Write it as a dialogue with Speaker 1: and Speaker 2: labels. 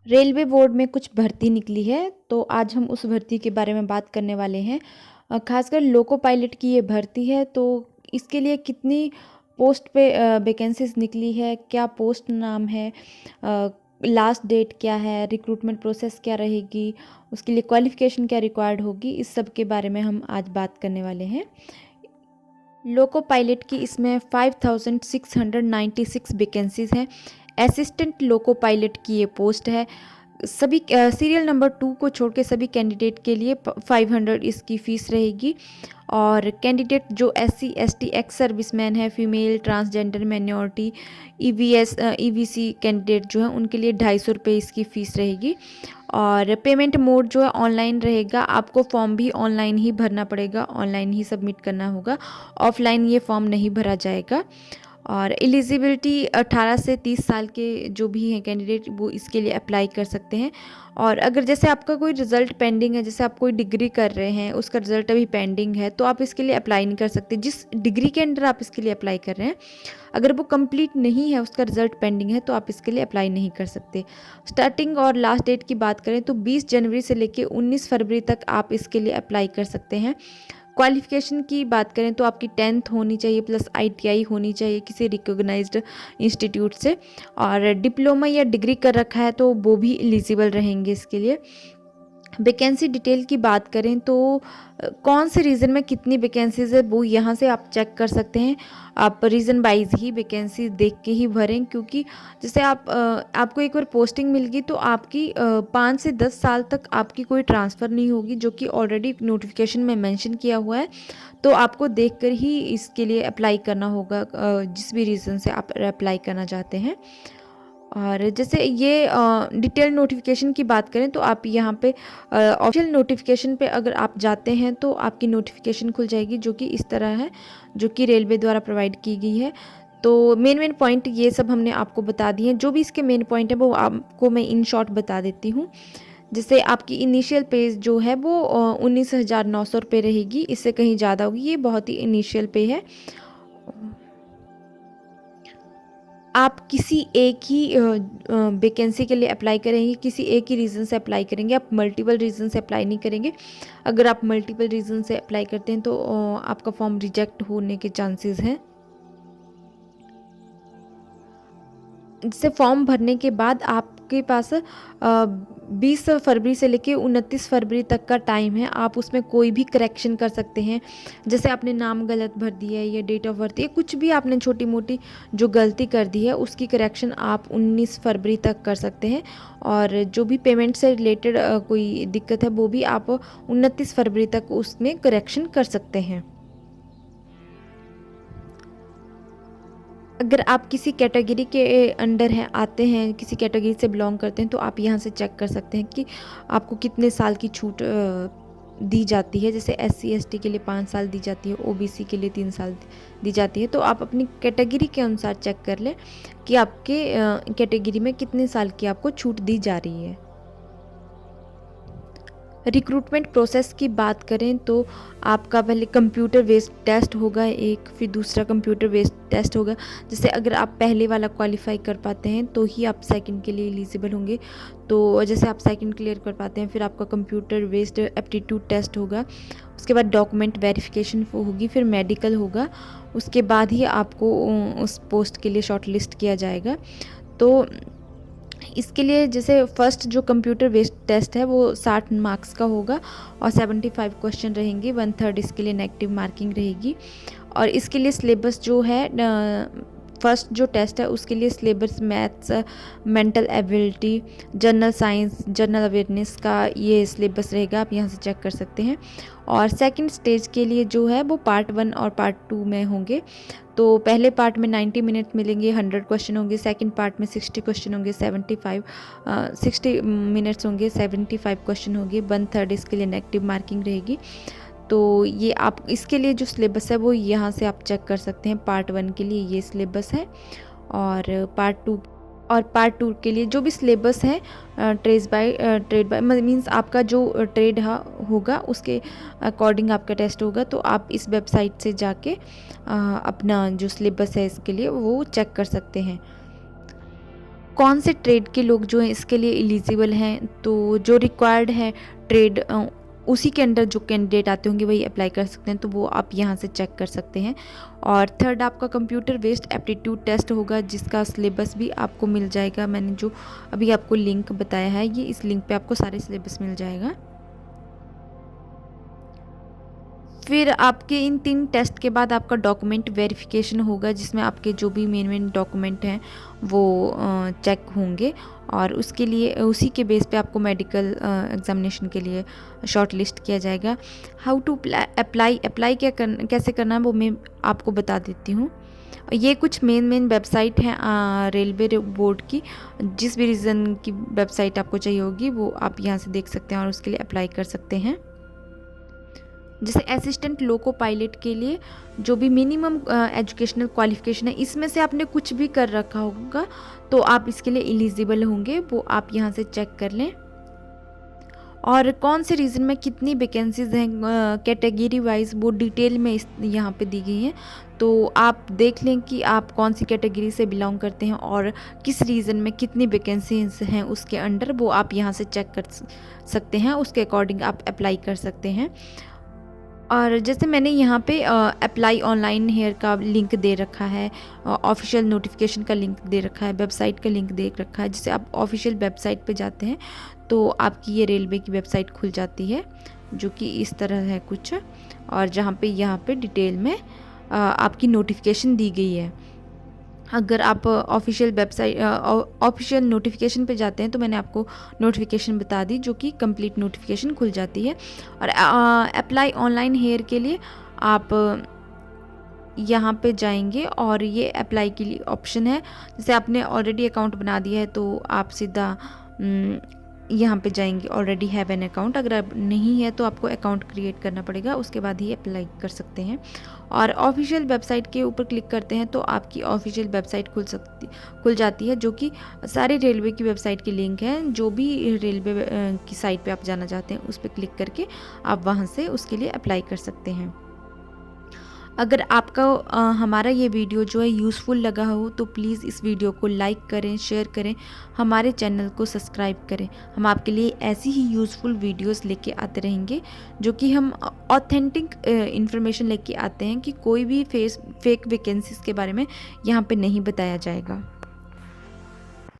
Speaker 1: Railway board में कुछ भर्ती निकली है, तो आज हम उस भर्ती के बारे में बात करने वाले हैं। खासकर लोको पायलट की ये भर्ती है, तो इसके लिए कितनी पोस्ट पे वैकेंसीज निकली है, क्या पोस्ट नाम है, लास्ट डेट क्या है, रिक्रूटमेंट प्रोसेस क्या रहेगी, उसके लिए क्वालिफ़िकेशन क्या रिक्वायर्ड होगी, इस सब के बारे में हम आज बात करने वाले हैं। लोको पायलट की इसमें 5696 वैकेंसीज़ हैं। असिस्टेंट लोको पायलट की ये पोस्ट है। सभी सीरियल नंबर 2 को छोड़ के सभी कैंडिडेट के लिए 500 इसकी फ़ीस रहेगी। और कैंडिडेट जो SC ST एक्स सर्विसमैन है, female, transgender, minority, EVS EVC candidate जो है उनके लिए 250 रुपये इसकी फ़ीस रहेगी। और पेमेंट मोड जो है ऑनलाइन रहेगा। आपको फॉर्म भी ऑनलाइन ही भरना पड़ेगा, ऑनलाइन ही सबमिट करना होगा, ऑफलाइन ये फॉर्म नहीं भरा जाएगा। और एलिजिबिलिटी 18 से 30 साल के जो भी हैं कैंडिडेट वो इसके लिए अप्लाई कर सकते हैं। और अगर जैसे आपका कोई रिज़ल्ट पेंडिंग है, जैसे आप कोई डिग्री कर रहे हैं, उसका रिज़ल्ट अभी पेंडिंग है, तो आप इसके लिए अप्लाई नहीं कर सकते। जिस डिग्री के अंडर आप इसके लिए अप्लाई कर रहे हैं, अगर वो कंप्लीट नहीं है, उसका रिज़ल्ट पेंडिंग है, तो आप इसके लिए अप्लाई नहीं कर सकते। स्टार्टिंग और लास्ट डेट की बात करें तो 20 जनवरी से लेकर 19 फरवरी तक आप इसके लिए अप्लाई कर सकते हैं। क्वालिफ़िकेशन की बात करें तो आपकी 10th होनी चाहिए प्लस ITI होनी चाहिए किसी रिकॉग्नाइज्ड इंस्टीट्यूट से। और डिप्लोमा या डिग्री कर रखा है तो वो भी एलिजिबल रहेंगे इसके लिए। वैकेंसी डिटेल की बात करें तो कौन से रीज़न में कितनी वैकेंसीज़ है वो यहाँ से आप चेक कर सकते हैं। आप रीज़न वाइज ही वैकेंसी देख के ही भरें, क्योंकि जैसे आपको एक बार पोस्टिंग मिल गई तो आपकी 5 से 10 साल तक आपकी कोई ट्रांसफ़र नहीं होगी, जो कि ऑलरेडी नोटिफिकेशन में मेंशन किया हुआ है। तो आपको देखकर ही इसके लिए अप्लाई करना होगा, जिस भी रीज़न से आप अप्लाई करना चाहते हैं। और जैसे ये डिटेल नोटिफिकेशन की बात करें तो आप यहाँ पे ऑफिशियल नोटिफिकेशन पे अगर आप जाते हैं तो आपकी नोटिफिकेशन खुल जाएगी, जो कि इस तरह है, जो कि रेलवे द्वारा प्रोवाइड की गई है। तो मेन पॉइंट ये सब हमने आपको बता दिए हैं। जो भी इसके मेन पॉइंट है वो आपको मैं इन शॉर्ट बता देती हूँ। जैसे आपकी इनिशियल पेज जो है वो 19,900 रुपये रहेगी, इससे कहीं ज़्यादा होगी, ये बहुत ही इनिशियल पे है। आप किसी एक ही वैकेंसी के लिए अप्लाई करेंगे, किसी एक ही रीज़न से अप्लाई करेंगे, आप मल्टीपल रीज़न से अप्लाई नहीं करेंगे। अगर आप मल्टीपल रीज़न से अप्लाई करते हैं तो आपका फॉर्म रिजेक्ट होने के चांसेस हैं। जैसे फॉर्म भरने के बाद आपके पास 20 फरवरी से लेके 29 फरवरी तक का टाइम है। आप उसमें कोई भी करेक्शन कर सकते हैं। जैसे आपने नाम गलत भर दिया है या डेट ऑफ बर्थ या कुछ भी आपने छोटी मोटी जो गलती कर दी है उसकी करेक्शन आप 19 फरवरी तक कर सकते हैं। और जो भी पेमेंट से रिलेटेड कोई दिक्कत है वो भी आप 29 फरवरी तक उसमें करेक्शन कर सकते हैं। अगर आप किसी कैटेगरी के अंडर हैं, आते हैं, किसी कैटेगरी से बिलोंग करते हैं, तो आप यहाँ से चेक कर सकते हैं कि आपको कितने साल की छूट दी जाती है। जैसे SC ST के लिए 5 साल दी जाती है, OBC के लिए 3 साल दी जाती है। तो आप अपनी कैटेगरी के अनुसार चेक कर लें कि आपके कैटेगरी में कितने साल की आपको छूट दी जा रही है। रिक्रूटमेंट प्रोसेस की बात करें तो आपका पहले कंप्यूटर बेस्ड टेस्ट होगा एक, फिर दूसरा कंप्यूटर बेस्ड टेस्ट होगा। जैसे अगर आप पहले वाला क्वालिफाई कर पाते हैं तो ही आप सेकंड के लिए एलिजिबल होंगे। तो जैसे आप सेकंड क्लियर कर पाते हैं फिर आपका कंप्यूटर बेस्ड एप्टीट्यूड टेस्ट होगा। उसके बाद डॉक्यूमेंट वेरिफिकेशन होगी, फिर मेडिकल होगा। उसके बाद ही आपको उस पोस्ट के लिए शॉर्ट लिस्ट किया जाएगा। तो इसके लिए जैसे फर्स्ट जो कंप्यूटर बेस्ड टेस्ट है वो 60 मार्क्स का होगा और 75 क्वेश्चन रहेंगे, 1/3 इसके लिए नेगेटिव मार्किंग रहेगी। और इसके लिए सिलेबस जो है, फर्स्ट जो टेस्ट है उसके लिए syllabus maths, mental ability, general science, general awareness का ये सिलेबस रहेगा, आप यहाँ से चेक कर सकते हैं। और सेकंड स्टेज के लिए जो है वो पार्ट 1 और पार्ट 2 में होंगे। तो पहले पार्ट में 90 मिनट मिलेंगे, 100 क्वेश्चन होंगे। सेकंड पार्ट में 60 क्वेश्चन होंगे, 60 मिनट्स होंगे, 75 क्वेश्चन होंगे, 1/3 इसके लिए नेगेटिव मार्किंग रहेगी। तो ये आप इसके लिए जो सिलेबस है वो यहाँ से आप चेक कर सकते हैं। पार्ट 1 के लिए ये सिलेबस है और पार्ट 2 के लिए जो भी सिलेबस है ट्रेड बाय मीन्स आपका जो ट्रेड होगा उसके अकॉर्डिंग आपका टेस्ट होगा। तो आप इस वेबसाइट से जाके अपना जो सिलेबस है इसके लिए वो चेक कर सकते हैं। कौन से ट्रेड के लोग जो हैं इसके लिए एलिजिबल हैं, तो जो रिक्वायर्ड है ट्रेड उसी के अंडर जो कैंडिडेट आते होंगे वही अप्लाई कर सकते हैं, तो वो आप यहाँ से चेक कर सकते हैं। और थर्ड आपका कंप्यूटर बेस्ड एप्टीट्यूड टेस्ट होगा, जिसका सिलेबस भी आपको मिल जाएगा। मैंने जो अभी आपको लिंक बताया है, ये इस लिंक पे आपको सारे सिलेबस मिल जाएगा। फिर आपके इन 3 टेस्ट के बाद आपका डॉक्यूमेंट वेरिफिकेशन होगा, जिसमें आपके जो भी मेन डॉक्यूमेंट हैं वो चेक होंगे, और उसके लिए उसी के बेस पे आपको मेडिकल एग्जामिनेशन के लिए शॉर्ट लिस्ट किया जाएगा। हाउ टू अप्लाई कैसे करना है वो मैं आपको बता देती हूँ। ये कुछ मेन वेबसाइट हैं रेलवे बोर्ड की, जिस भी रीज़न की वेबसाइट आपको चाहिए होगी वो आप यहाँ से देख सकते हैं और उसके लिए अप्लाई कर सकते हैं। जैसे असिस्टेंट लोको पायलट के लिए जो भी मिनिमम एजुकेशनल क्वालिफिकेशन है, इसमें से आपने कुछ भी कर रखा होगा तो आप इसके लिए एलिजिबल होंगे, वो आप यहाँ से चेक कर लें। और कौन से रीज़न में कितनी वैकेंसीज हैं कैटेगरी वाइज, वो डिटेल में यहाँ पे दी गई हैं, तो आप देख लें कि आप कौन सी कैटेगरी से बिलोंग करते हैं और किस रीज़न में कितनी वैकेंसीज हैं उसके अंडर, वो आप यहाँ से चेक कर सकते हैं। उसके अकॉर्डिंग आप अप्लाई कर सकते हैं। और जैसे मैंने यहाँ पे अप्लाई ऑनलाइन हेयर का लिंक दे रखा है, ऑफिशियल नोटिफिकेशन का लिंक दे रखा है, वेबसाइट का लिंक दे रखा है। जैसे आप ऑफिशियल वेबसाइट पे जाते हैं तो आपकी ये रेलवे की वेबसाइट खुल जाती है, जो कि इस तरह है कुछ, और जहाँ पे यहाँ पे डिटेल में आपकी नोटिफिकेशन दी गई है। अगर आप ऑफिशियल वेबसाइट ऑफिशियल नोटिफिकेशन पे जाते हैं तो मैंने आपको नोटिफिकेशन बता दी, जो कि कंप्लीट नोटिफिकेशन खुल जाती है। और अप्लाई ऑनलाइन हेयर के लिए आप यहाँ पे जाएंगे और ये अप्लाई के लिए ऑप्शन है। जैसे आपने ऑलरेडी अकाउंट बना दिया है तो आप सीधा यहाँ पे जाएंगे ऑलरेडी हैव एन अकाउंट। अगर आप नहीं है तो आपको अकाउंट क्रिएट करना पड़ेगा, उसके बाद ही अप्लाई कर सकते हैं। और ऑफिशियल वेबसाइट के ऊपर क्लिक करते हैं तो आपकी ऑफिशियल वेबसाइट खुल जाती है, जो कि सारे रेलवे की वेबसाइट की लिंक है। जो भी रेलवे की साइट पे आप जाना चाहते हैं उस पर क्लिक करके आप वहाँ से उसके लिए अप्लाई कर सकते हैं। अगर आपका हमारा ये वीडियो जो है यूज़फुल लगा हो तो प्लीज़ इस वीडियो को लाइक करें, शेयर करें, हमारे चैनल को सब्सक्राइब करें। हम आपके लिए ऐसी ही यूज़फुल वीडियोस लेके आते रहेंगे, जो कि हम ऑथेंटिक इन्फॉर्मेशन लेके आते हैं कि कोई भी फेक वैकेंसीज़ के बारे में यहाँ पे नहीं बताया जाएगा।